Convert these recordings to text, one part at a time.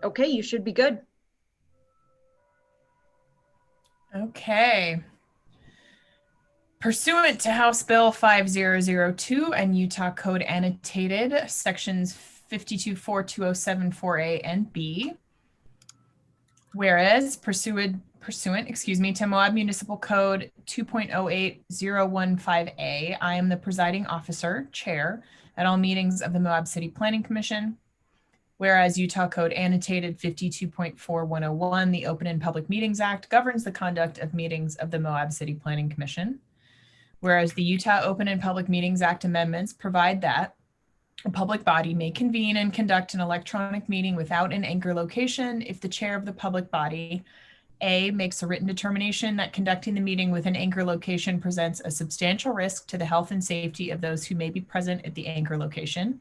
Okay, you should be good. Okay. Pursuant to House Bill 5002 and Utah Code Annotated, sections 524207-4A and B, whereas pursuant to Moab Municipal Code 2.08015A, I am the presiding officer, chair, at all meetings of the Moab City Planning Commission. Whereas Utah Code Annotated 52.4101, the Open and Public Meetings Act, governs the conduct of meetings of the Moab City Planning Commission. Whereas the Utah Open and Public Meetings Act amendments provide that a public body may convene and conduct an electronic meeting without an anchor location if the chair of the public body, A, makes a written determination that conducting the meeting with an anchor location presents a substantial risk to the health and safety of those who may be present at the anchor location,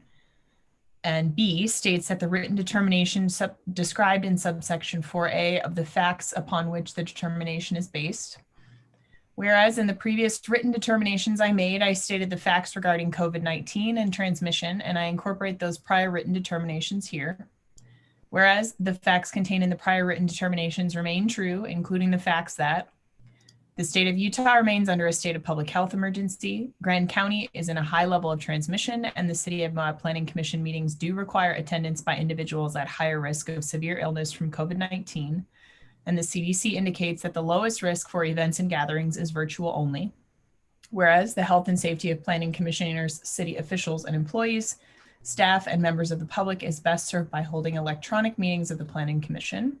and B, states that the written determination described in subsection 4A of the facts upon which the determination is based. Whereas in the previous written determinations I made, I stated the facts regarding COVID-19 and transmission, and I incorporate those prior written determinations here. Whereas the facts contained in the prior written determinations remain true, including the facts that the state of Utah remains under a state of public health emergency, Grand County is in a high level of transmission, and the City of Moab Planning Commission meetings do require attendance by individuals at higher risk of severe illness from COVID-19, and the CDC indicates that the lowest risk for events and gatherings is virtual only. Whereas the health and safety of planning commissioners, city officials and employees, staff and members of the public is best served by holding electronic meetings of the Planning Commission.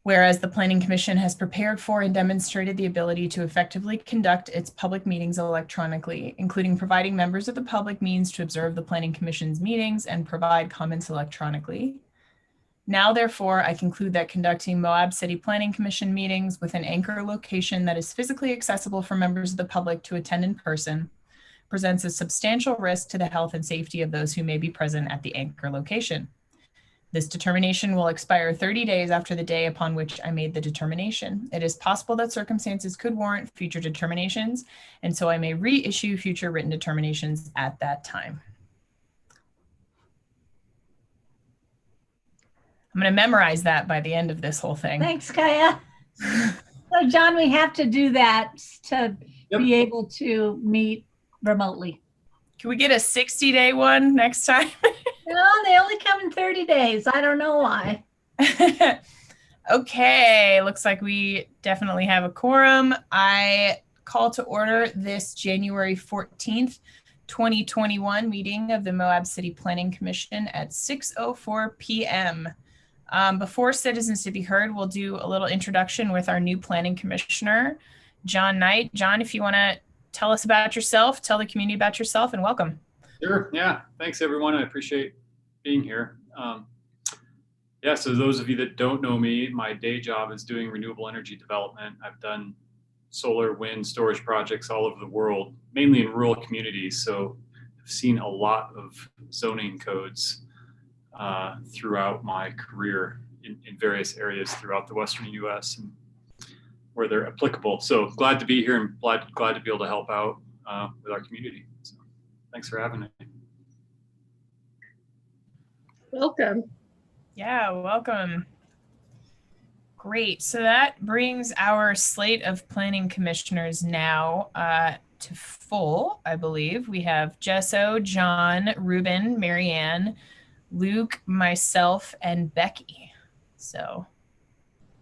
Whereas the Planning Commission has prepared for and demonstrated the ability to effectively conduct its public meetings electronically, including providing members of the public means to observe the Planning Commission's meetings and provide comments electronically. Now, therefore, I conclude that conducting Moab City Planning Commission meetings with an anchor location that is physically accessible for members of the public to attend in person presents a substantial risk to the health and safety of those who may be present at the anchor location. This determination will expire 30 days after the day upon which I made the determination. It is possible that circumstances could warrant future determinations, and so I may reissue future written determinations at that time. I'm going to memorize that by the end of this whole thing. Thanks, Kaya. So, John, we have to do that to be able to meet remotely. Can we get a 60-day one next time? No, they only come in 30 days. I don't know why. Okay, looks like we definitely have a quorum. I call to order this January 14th, 2021 meeting of the Moab City Planning Commission at 6:04 p.m. Before citizens to be heard, we'll do a little introduction with our new planning commissioner, John Knight. John, if you want to tell us about yourself, tell the community about yourself, and welcome. Sure. Yeah. Thanks, everyone. I appreciate being here. Yeah, so those of you that don't know me, my day job is doing renewable energy development. I've done solar, wind, storage projects all over the world, mainly in rural communities. So I've seen a lot of zoning codes throughout my career in various areas throughout the Western U.S. and where they're applicable. So glad to be here and glad to be able to help out with our community. So thanks for having me. Welcome. Yeah, welcome. Great. So that brings our slate of planning commissioners now to full, I believe. We have Jesso, John, Ruben, Marianne, Luke, myself, and Becky. So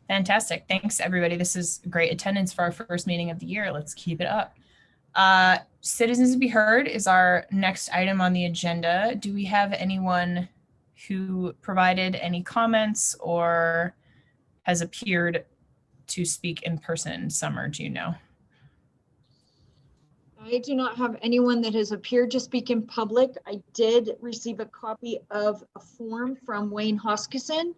fantastic. Thanks, everybody. This is great attendance for our first meeting of the year. Let's keep it up. Citizens to be heard is our next item on the agenda. Do we have anyone who provided any comments or has appeared to speak in person? Summer, do you know? I do not have anyone that has appeared to speak in public. I did receive a copy of a form from Wayne Hoskison.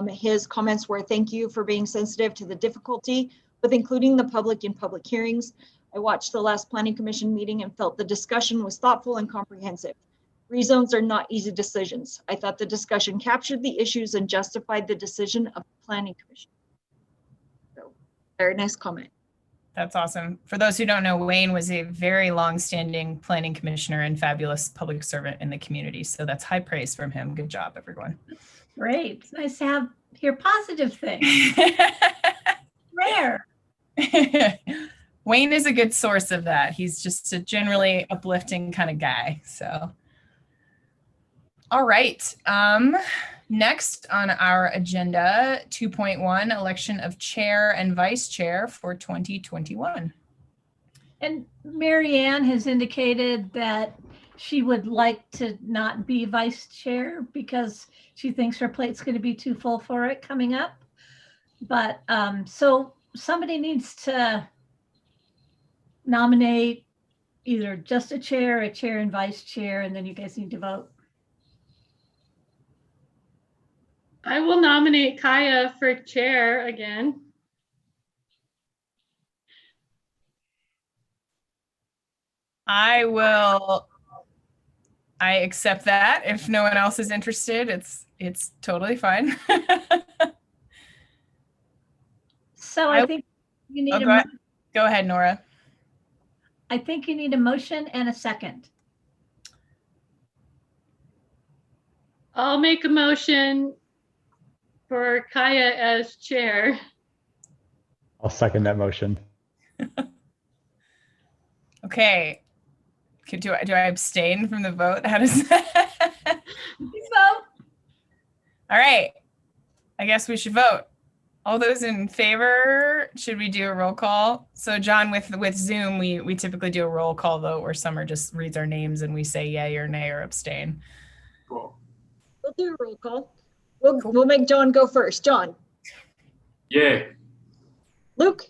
His comments were, "Thank you for being sensitive to the difficulty with including the public in public hearings. I watched the last Planning Commission meeting and felt the discussion was thoughtful and comprehensive. Rezones are not easy decisions. I thought the discussion captured the issues and justified the decision of the Planning Commission." So, very nice comment. That's awesome. For those who don't know, Wayne was a very long-standing planning commissioner and fabulous public servant in the community. So that's high praise from him. Good job, everyone. Great. It's nice to hear positive things. Rare. Wayne is a good source of that. He's just a generally uplifting kind of guy. So, all right. Next on our agenda, 2.1, election of chair and vice chair for 2021. And Marianne has indicated that she would like to not be vice chair because she thinks her plate's going to be too full for it coming up. But so somebody needs to nominate either just a chair and vice chair, and then you guys need to vote. I will nominate Kaya for chair again. I accept that. If no one else is interested, it's totally fine. So I think you need go ahead, Nora. I think you need a motion and a second. I'll make a motion for Kaya as chair. I'll second that motion. Okay. Do I abstain from the vote? How does that? Vote. All right. I guess we should vote. All those in favor, should we do a roll call? So John, with Zoom, we typically do a roll call vote where Summer just reads our names and we say yay or nay or abstain. Cool. We'll do a roll call. We'll make John go first. John. Yay. Luke.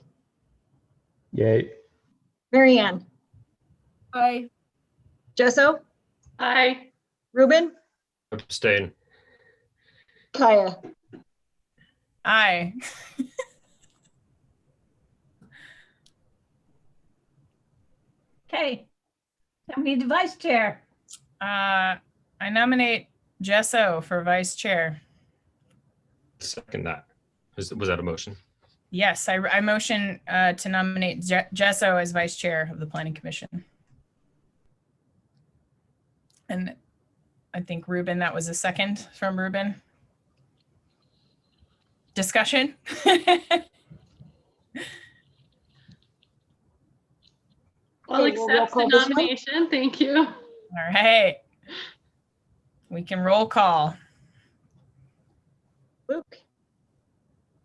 Yay. Marianne. Aye. Jesso. Aye. Ruben. Abstain. Kaya. Aye. Okay. I need the vice chair. I nominate Jesso for vice chair. Second that. Was that a motion? Yes, I motion to nominate Jesso as vice chair of the Planning Commission. And I think Ruben, that was a second from Ruben. Discussion? I'll Okay, we'll roll accept the call this one. nomination. Thank you. All right. We can roll call. Luke.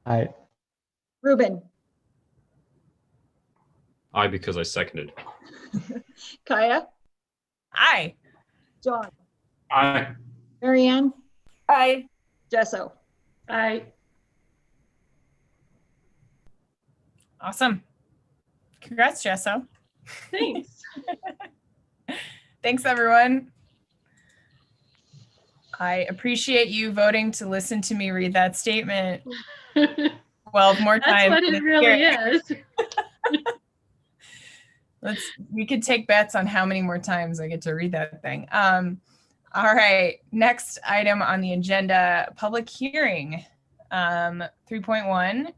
Aye. Ruben. Aye, because I seconded. Kaya. Aye. John. Aye. Marianne. Aye. Jesso. Aye. Awesome. Congrats, Jesso. Thanks. Thanks, everyone. I appreciate you voting to listen to me read that statement 12 more That's times. what it really is. We could take bets on how many more times I get to read that thing. All right, next item on the agenda, public hearing. 3.1.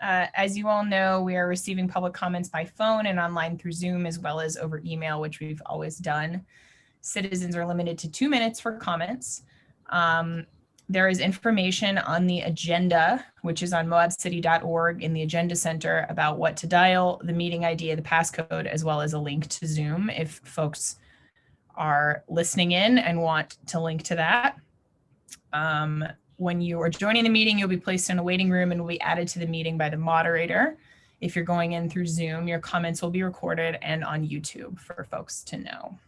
As you all know, we are receiving public comments by phone and online through Zoom, as well as over email, which we've always done. Citizens are limited to 2 minutes for comments. There is information on the agenda, which is on moabcity.org in the agenda center, about what to dial, the meeting ID, the passcode, as well as a link to Zoom if folks are listening in and want to link to that. When you are joining the meeting, you'll be placed in a waiting room and will be added to the meeting by the moderator. If you're going in through Zoom, your comments will be recorded and on YouTube for folks to know.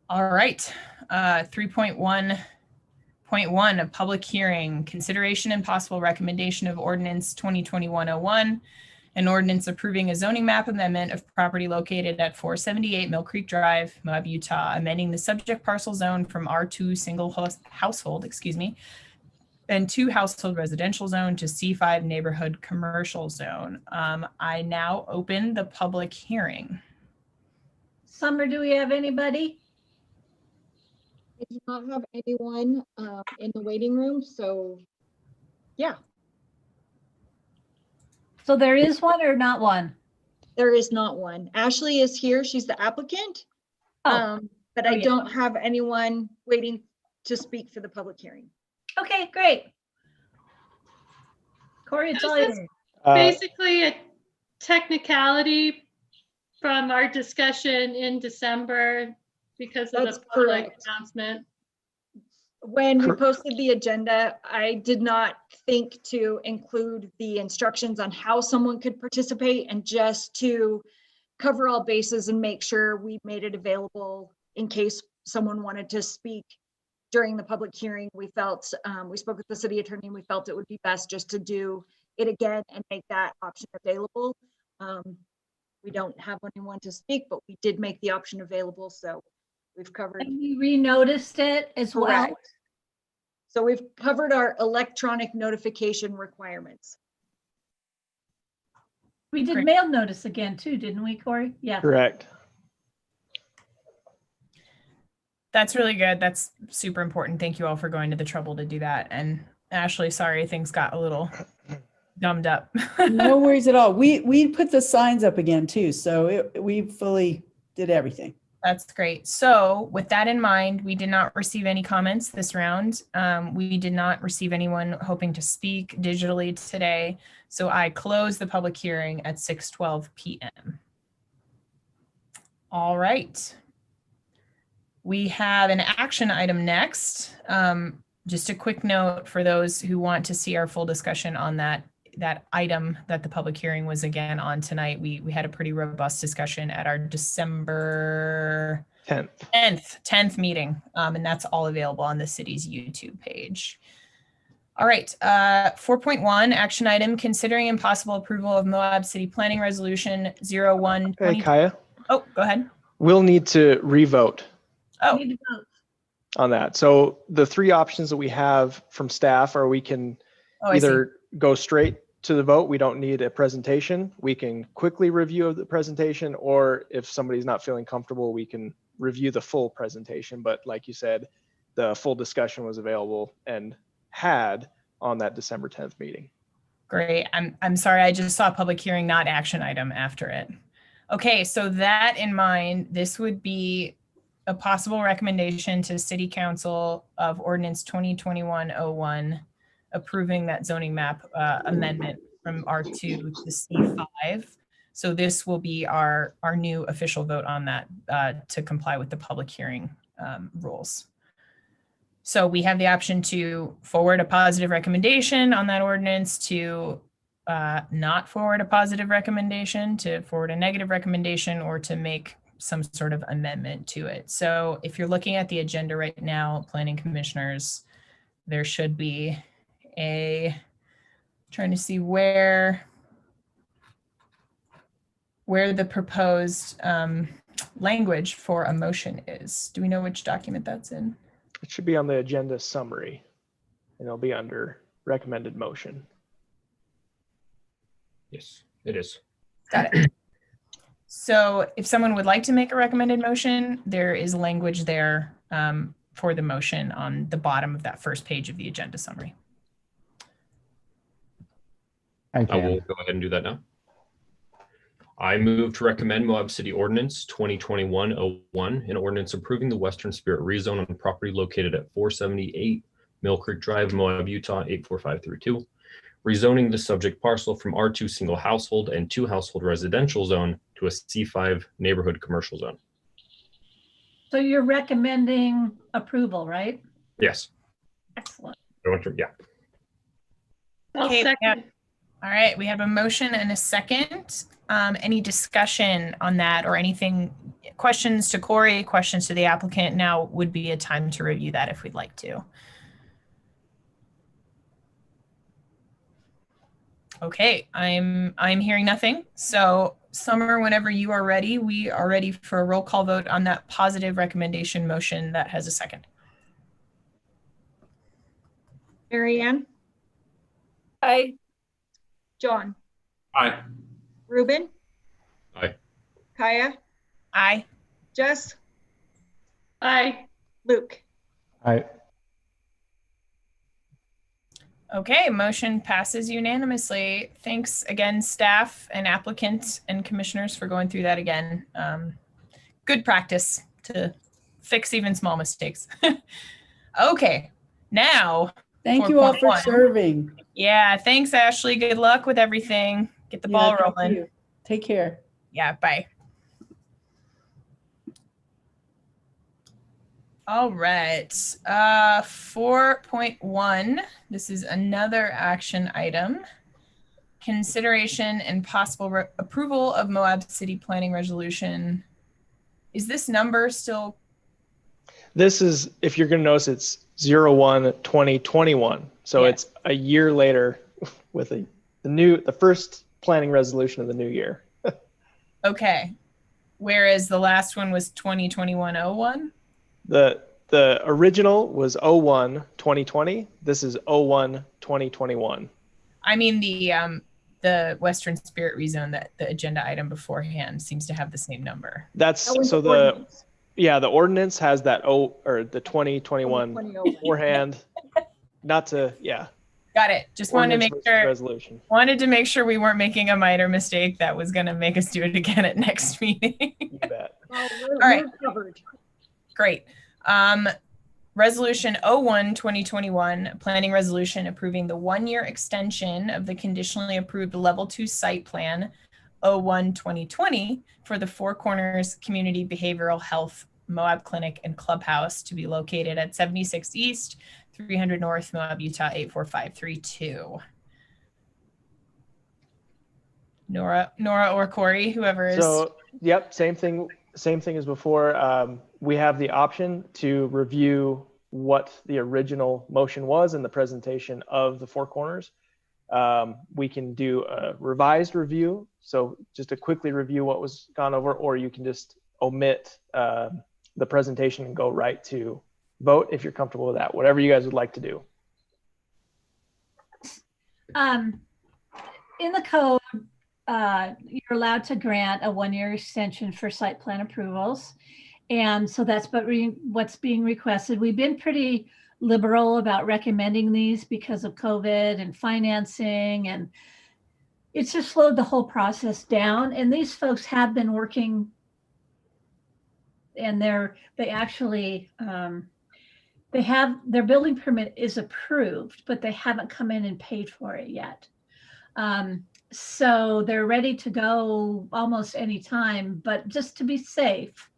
All right, 3.1.1, a public hearing, consideration and possible recommendation of ordinance 2020-101, an ordinance approving a zoning map amendment of property located at 478 Mill Creek Drive, Moab, Utah, amending the subject parcel zone from R2 single household, and 2 household residential zone to C5 neighborhood commercial zone. I now open the public hearing. Summer, do we have anybody? I do not have anyone in the waiting room, so yeah. So there is one or not one? There is not one. Ashley is here. She's the applicant. Oh. But Oh, I yeah. don't have anyone waiting to speak for the public hearing. Okay, great. Corey, it's all This is yours. basically a technicality from our discussion in December because of That's the public correct. announcement. When we posted the agenda, I did not think to include the instructions on how someone could participate, and just to cover all bases and make sure we made it available in case someone wanted to speak during the public hearing. We felt, we spoke with the city attorney, and we felt it would be best just to do it again and make that option available. We don't have anyone to speak, but we did make the option available, so we've covered. And we renoticed it as well. Correct. So we've covered our electronic notification requirements. We did Great. mail notice again too, didn't we, Corey? Yeah. Correct. That's really good. That's super important. Thank you all for going to the trouble to do that. And Ashley, sorry, things got a little gummed up. No worries at all. We put the signs up again too, so we fully did everything. That's great. So with that in mind, we did not receive any comments this round. We did not receive anyone hoping to speak digitally today. So I close the public hearing at 6:12 p.m. All right. We have an action item next. Just a quick note for those who want to see our full discussion on that item that the public hearing was again on tonight. We had a pretty robust discussion at our December 10th meeting, and that's all available on the city's YouTube page. All right, 4.1 action item, considering impossible approval of Moab City Planning Resolution 01. Hey, Kaya, Oh, go ahead. we'll need to revote Oh, Need to vote. on that. So the three options that we have from staff are we can I see. either go straight to the vote. We don't need a presentation. We can quickly review the presentation, or if somebody's not feeling comfortable, we can review the full presentation. But like you said, the full discussion was available and had on that December 10th meeting. Great. I'm sorry. I just saw public hearing, not action item after it. Okay, so that in mind, this would be a possible recommendation to City Council of Ordinance 2021-01, approving that zoning map amendment from R2 to C5. So this will be our new official vote on that to comply with the public hearing rules. So we have the option to forward a positive recommendation on that ordinance, to not forward a positive recommendation, to forward a negative recommendation, or to make some sort of amendment to it. So if you're looking at the agenda right now, planning commissioners, there should be trying to see where the proposed language for a motion is. Do we know which document that's in? It should be on the agenda summary, and it'll be under recommended motion. Yes, it is. Got it. So if someone would like to make a recommended motion, there is language there for the motion on the bottom of that first page of the agenda summary. I I will can. go ahead and do that now. I move to recommend Moab City Ordinance 2021-01, an ordinance approving the Western Spirit rezone on property located at 478 Mill Creek Drive, Moab, Utah 84532, rezoning the subject parcel from R2 single household and 2 household residential zone to a C5 neighborhood commercial zone. So you're recommending approval, right? Yes. Excellent. Yeah. I'll Okay, second. All right, we have a motion and a second. Any discussion on that, or anything, questions to Corey, questions to the applicant? Now would be a time to review that if we'd like to. Okay, I'm hearing nothing. So Summer, whenever you are ready, we are ready for a roll call vote on that positive recommendation motion that has a second. Marianne, Aye. John, Aye. Ruben, Aye. Kaya, Aye. Jess, Aye. Luke. I Okay, motion passes unanimously. Thanks again, staff and applicants and commissioners, for going through that again. Good practice to fix even small mistakes. Okay, now Thank you all for 4.1. serving. Yeah, thanks, Ashley. Good luck with everything. Get the ball Thank rolling. you. Take care. Yeah, bye. All right. 4.1. This is another action item. Consideration and possible approval of Moab City Planning Resolution. Is this number still? This is, if you're going to notice, it's 01/2021. So Yeah. it's a year later with the first planning resolution of the new year. Okay. Whereas the last one was 2021-01? The original was 01/2020. This is 01/2021. I mean the Western Spirit Rezone, that the agenda item beforehand seems to have the same number. That's That was so ordinance. the ordinance has that or the 2021 2020. beforehand. Not to Got it. Just wanted to ordinance make versus sure. resolution. Wanted to make sure we weren't making a minor mistake that was going to make us do it again at next meeting. You bet. Oh, All right. we're covered. Great. Resolution 01/2021, planning resolution approving the 1-year extension of the conditionally approved level 2 site plan 01/2020 for the Four Corners Community Behavioral Health Moab Clinic and Clubhouse to be located at 76 East, 300 North, Moab, Utah 84532. Nora or Corey, whoever is. So, yep, same thing as before. We have the option to review what the original motion was in the presentation of the Four Corners. We can do a revised review, so just to quickly review what was gone over, or you can just omit the presentation and go right to vote if you're comfortable with that, whatever you guys would like to do. In the code, you're allowed to grant a 1-year extension for site plan approvals. And so that's what's being requested. We've been pretty liberal about recommending these because of COVID and financing, and it's just slowed the whole process down. And these folks have been working, and they actually, they have, their building permit is approved, but they haven't come in and paid for it yet. So they're ready to go almost any time, but just to be safe,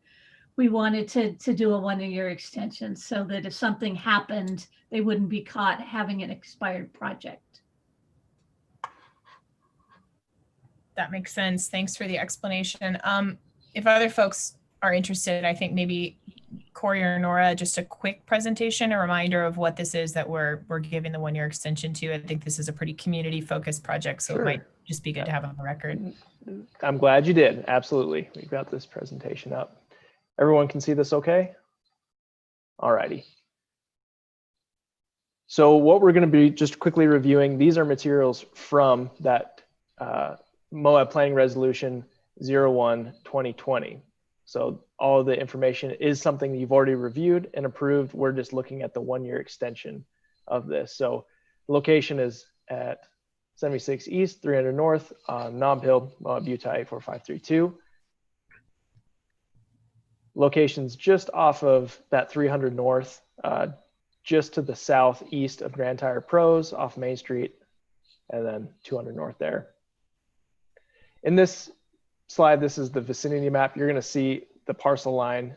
we wanted to do a 1-year extension so that if something happened, they wouldn't be caught having an expired project. That makes sense. Thanks for the explanation. If other folks are interested, I think maybe Corey or Nora, just a quick presentation, a reminder of what this is that we're giving the 1-year extension to. I think this is a pretty community focused project, so It might just be good to have on the record. I'm glad you did. Absolutely. We've got this presentation up. Everyone can see this okay? All righty. So what we're going to be just quickly reviewing, these are materials from that Moab Planning Resolution 01/2020. So all of the information is something that you've already reviewed and approved. We're just looking at the 1-year extension of this. So the location is at 76 East, 300 North on Nob Hill, Moab, Utah 84532. Locations just off of that 300 North, just to the southeast of Grand Tire Pros off Main Street, and then 200 North there. In this slide, this is the vicinity map. You're going to see the parcel line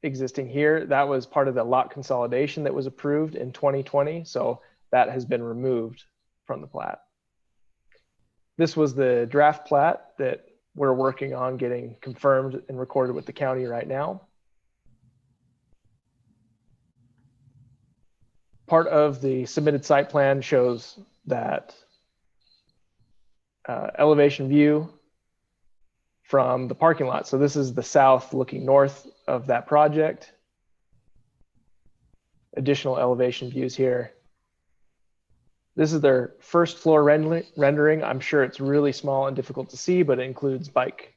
existing here. That was part of the lot consolidation that was approved in 2020. So that has been removed from the plat. This was the draft plat that we're working on getting confirmed and recorded with the county right now. Part of the submitted site plan shows that elevation view from the parking lot. So this is the south looking north of that project. Additional elevation views here. This is their first floor rendering. I'm sure it's really small and difficult to see, but it includes bike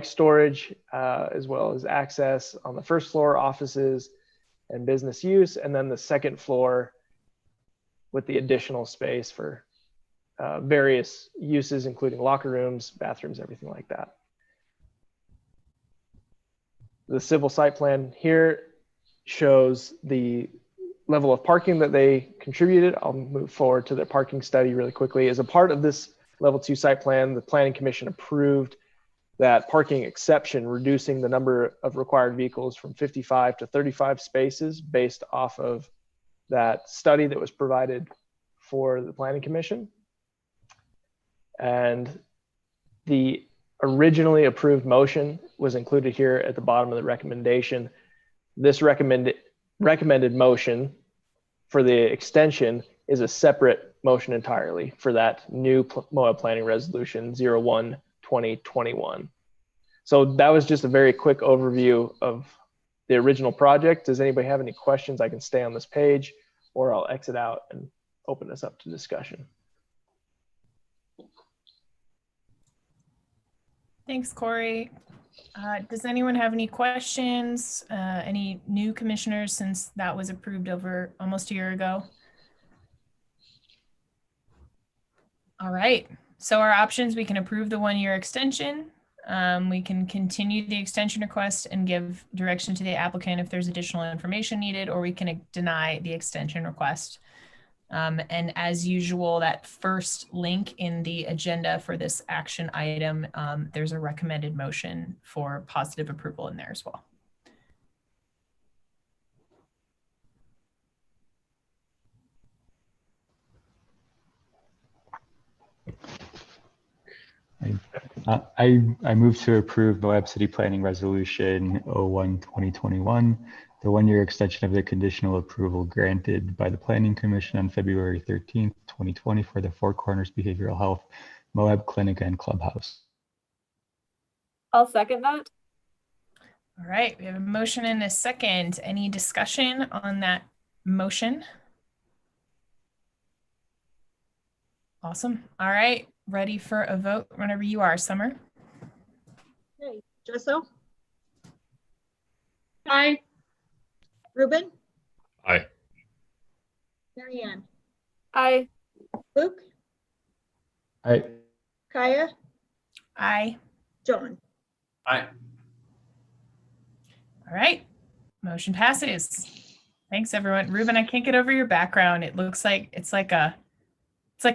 storage as well as access on the first floor, offices and business use, and then the second floor with the additional space for various uses, including locker rooms, bathrooms, everything like that. The civil site plan here shows the level of parking that they contributed. I'll move forward to the parking study really quickly. As a part of this level 2 site plan, the Planning Commission approved that parking exception, reducing the number of required vehicles from 55 to 35 spaces based off of that study that was provided for the Planning Commission. And the originally approved motion was included here at the bottom of the recommendation. This recommended motion for the extension is a separate motion entirely for that new Moab Planning Resolution 01-2021. So that was just a very quick overview of the original project. Does anybody have any questions? I can stay on this page, or I'll exit out and open this up to discussion. Thanks, Corey. Does anyone have any questions? Any new commissioners since that was approved over almost a year ago? All right. So our options, we can approve the 1-year extension. We can continue the extension request and give direction to the applicant if there's additional information needed, or we can deny the extension request. And as usual, that first link in the agenda for this action item, there's a recommended motion for positive approval in there as well. I move to approve Moab City Planning Resolution 01-2021, the 1-year extension of the conditional approval granted by the Planning Commission on February 13th, 2020 for the Four Corners Behavioral Health Moab Clinic and Clubhouse. I'll second that. All right, we have a motion and a second. Any discussion on that motion? Awesome. All right, ready for a vote whenever you are, Summer. Okay, Jesso, Aye. Ruben, Aye. Marianne, Aye. Luke, Aye. Kaya, Aye. John. Aye. All right, motion passes. Thanks, everyone. Ruben, I can't get over your background. It looks like it's like a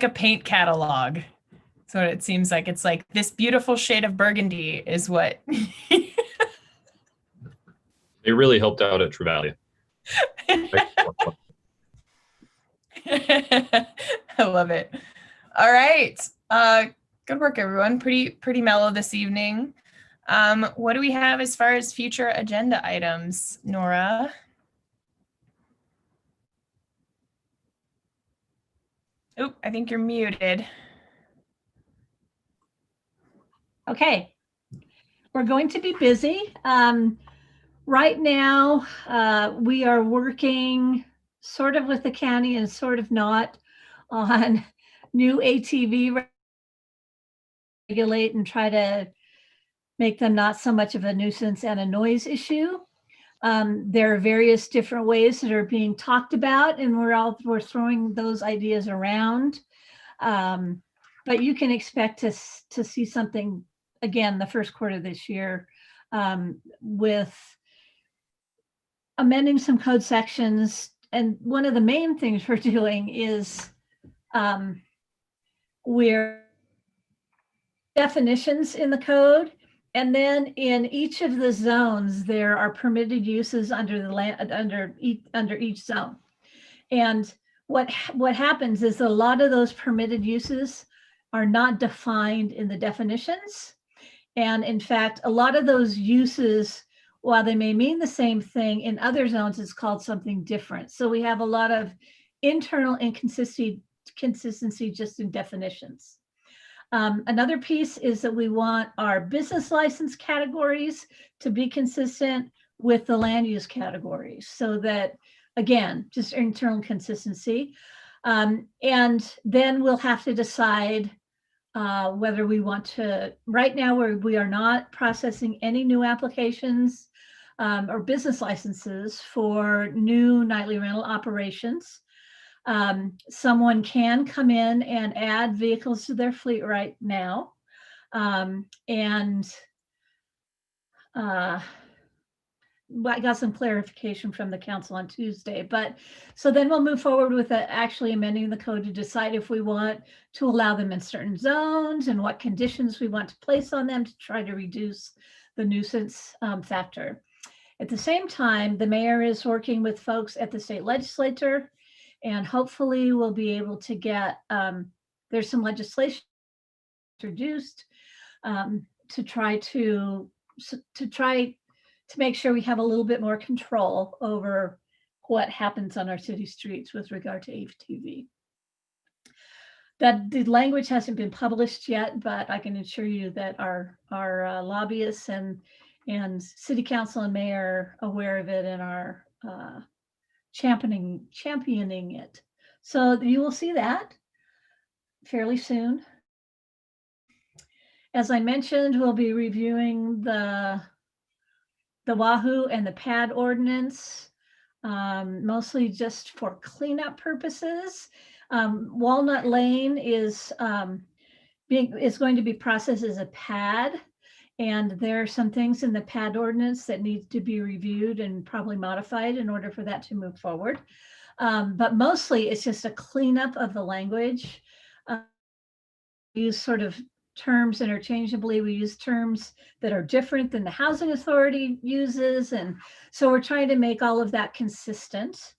paint catalog. So it seems like it's like this beautiful shade of burgundy is what. They really helped out at Trevallia. I love it. All right. Good work, everyone. Pretty mellow this evening. What do we have as far as future agenda items, Nora? Oh, I think you're muted. Okay, we're going to be busy. Right now, we are working sort of with the county and sort of not on new ATV regulate and try to make them not so much of a nuisance and a noise issue. There are various different ways that are being talked about, and we're throwing those ideas around. But you can expect to see something again the first quarter of this year, with amending some code sections. And one of the main things we're doing is we're definitions in the code. And then in each of the zones, there are permitted uses under the land under each zone. And what happens is a lot of those permitted uses are not defined in the definitions. And in fact, a lot of those uses, while they may mean the same thing, in other zones, it's called something different. So we have a lot of internal inconsistency just in definitions. Another piece is that we want our business license categories to be consistent with the land use categories, so that, again, just internal consistency. And then we'll have to decide whether we want to, right now we are not processing any new applications or business licenses for new nightly rental operations. Someone can come in and add vehicles to their fleet right now. And I got some clarification from the council on Tuesday, but so then we'll move forward with actually amending the code to decide if we want to allow them in certain zones and what conditions we want to place on them to try to reduce the nuisance factor. At the same time, the mayor is working with folks at the state legislature, and hopefully we'll be able to get, there's some legislation introduced to try to make sure we have a little bit more control over what happens on our city streets with regard to ATV. That the language hasn't been published yet, but I can assure you that our lobbyists and city council and mayor are aware of it and are championing it. So you will see that fairly soon. As I mentioned, we'll be reviewing the Wahoo and the pad ordinance, mostly just for cleanup purposes. Walnut Lane is going to be processed as a pad, and there are some things in the pad ordinance that need to be reviewed and probably modified in order for that to move forward. But mostly it's just a cleanup of the language. We use sort of terms interchangeably. We use terms that are different than the housing authority uses. And so we're trying to make all of that consistent.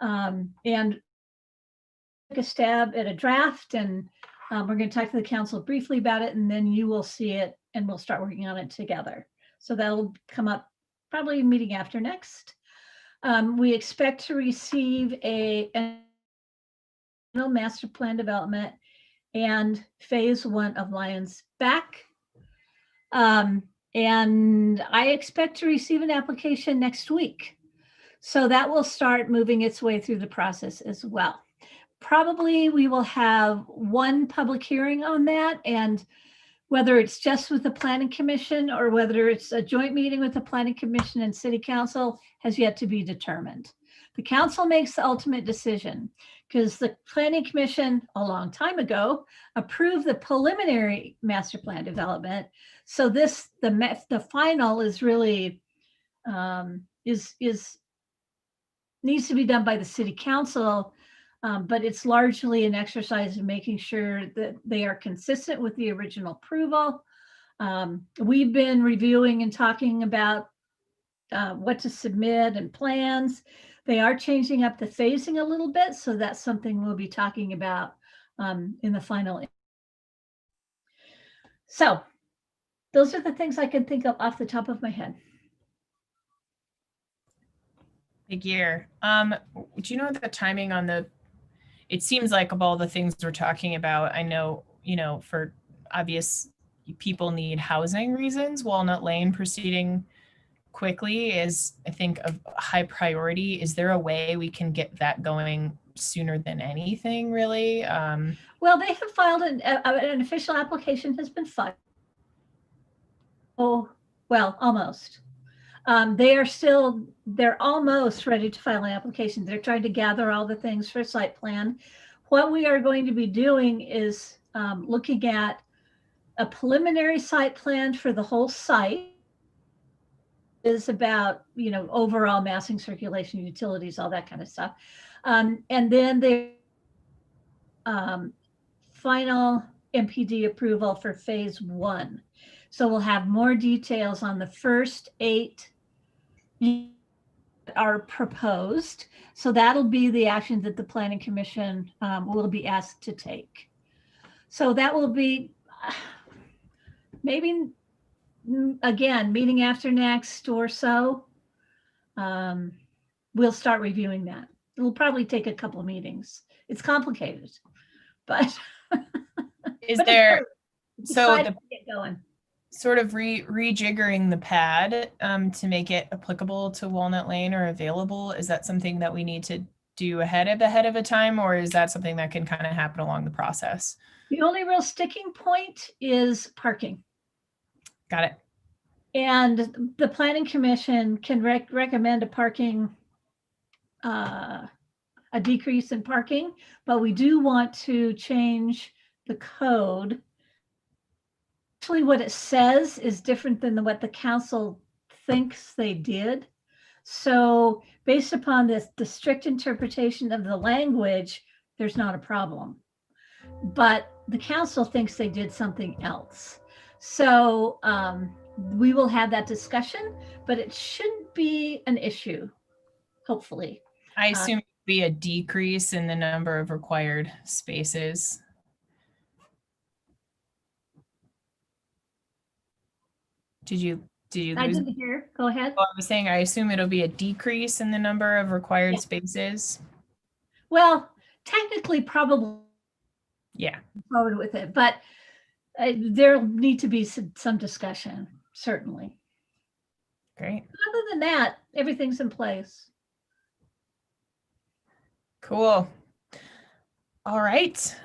And take a stab at a draft, and we're going to talk to the council briefly about it, and then you will see it and we'll start working on it together. So that'll come up probably meeting after next. We expect to receive a master plan development and phase 1 of Lions back. And I expect to receive an application next week. So that will start moving its way through the process as well. Probably we will have one public hearing on that, and whether it's just with the Planning Commission or whether it's a joint meeting with the Planning Commission and City Council has yet to be determined. The council makes the ultimate decision because the Planning Commission a long time ago approved the preliminary master plan development. So this, the final is really, needs to be done by the City Council, but it's largely an exercise in making sure that they are consistent with the original approval. We've been reviewing and talking about what to submit and plans. They are changing up the phasing a little bit, so that's something we'll be talking about in the final. So those are the things I can think of off the top of my head. Big year. Do you know the timing on the, it seems like of all the things we're talking about, I know, for obvious people need housing reasons, Walnut Lane proceeding quickly is, I think, a high priority. Is there a way we can get that going sooner than anything, really? Well, they have filed an official application has been filed. Oh, well, almost. They're almost ready to file an application. They're trying to gather all the things for a site plan. What we are going to be doing is looking at a preliminary site plan for the whole site. Is about, overall massing, circulation, utilities, all that kind of stuff. And then the final MPD approval for phase 1. So we'll have more details on the first 8 that are proposed. So that'll be the action that the Planning Commission will be asked to take. So that will be maybe, again, meeting after next or so, we'll start reviewing that. It'll probably take a couple of meetings. It's complicated, but is there, so the get going. Sort of rejiggering the pad to make it applicable to Walnut Lane or available? Is that something that we need to do ahead of a time, or is that something that can kind of happen along the process? The only real sticking point is parking. Got it. And the Planning Commission can recommend a parking, a decrease in parking, but we do want to change the code. Actually, what it says is different than what the council thinks they did. So based upon this, the strict interpretation of the language, there's not a problem. But the council thinks they did something else. So we will have that discussion, but it shouldn't be an issue, hopefully. I assume it would be a decrease in the number of required spaces. Did you I lose? didn't hear. Go ahead. Well, I was saying, I assume it'll be a decrease in the number of required spaces. Well, technically, probably. Yeah. Forward with it, but there'll need to be some discussion, certainly. Great. Other than that, everything's in place. Cool. All right.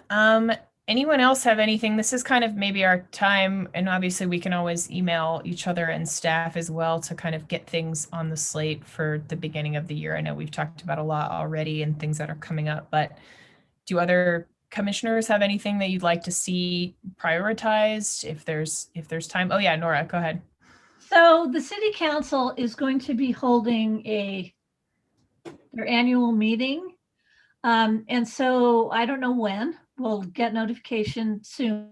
Anyone else have anything? This is kind of maybe our time, and obviously we can always email each other and staff as well to kind of get things on the slate for the beginning of the year. I know we've talked about a lot already and things that are coming up, but do other commissioners have anything that you'd like to see prioritized if there's time? Oh yeah, Nora, go ahead. So the city council is going to be holding their annual meeting. And so I don't know when. We'll get notification soon.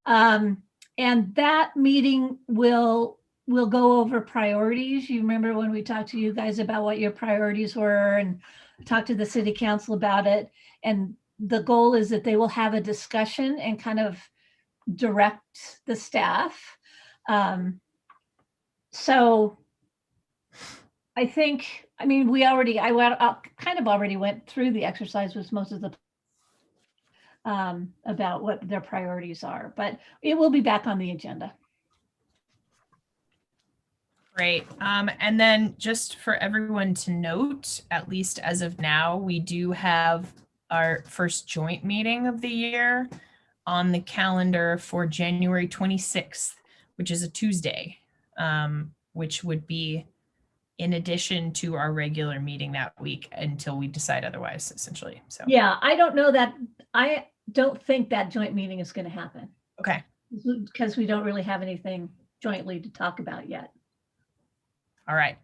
And that meeting will go over priorities. You remember when we talked to you guys about what your priorities were and talked to the city council about it. And the goal is that they will have a discussion and kind of direct the staff. So I think, I mean, I kind of already went through the exercise with most of the about what their priorities are, but it will be back on the agenda. Great. And then just for everyone to note, at least as of now, we do have our first joint meeting of the year on the calendar for January 26th, which is a Tuesday, which would be in addition to our regular meeting that week until we decide otherwise, essentially. So yeah, I don't think that joint meeting is going to happen. Okay. Because we don't really have anything jointly to talk about yet. All right.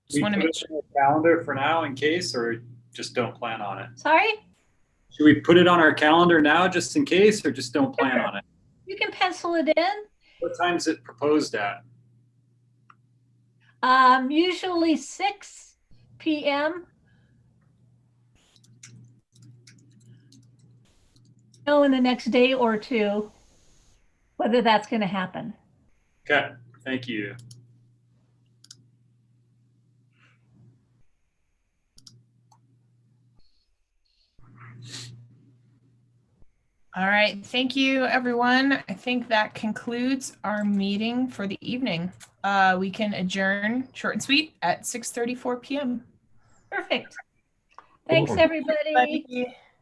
Just We want to put make it sure. on the calendar for now in case, or just don't plan on it? Sorry? Should we put it on our calendar now just in case, or just don't plan Sure. on it? You can pencil it in. What time is it proposed at? Usually 6 p.m. In the next day or two, whether that's going to happen. Okay, thank you. All right. Thank you, everyone. I think that concludes our meeting for the evening. We can adjourn short and sweet at 6:34 p.m. Perfect. Thanks, Cool. everybody. Bye.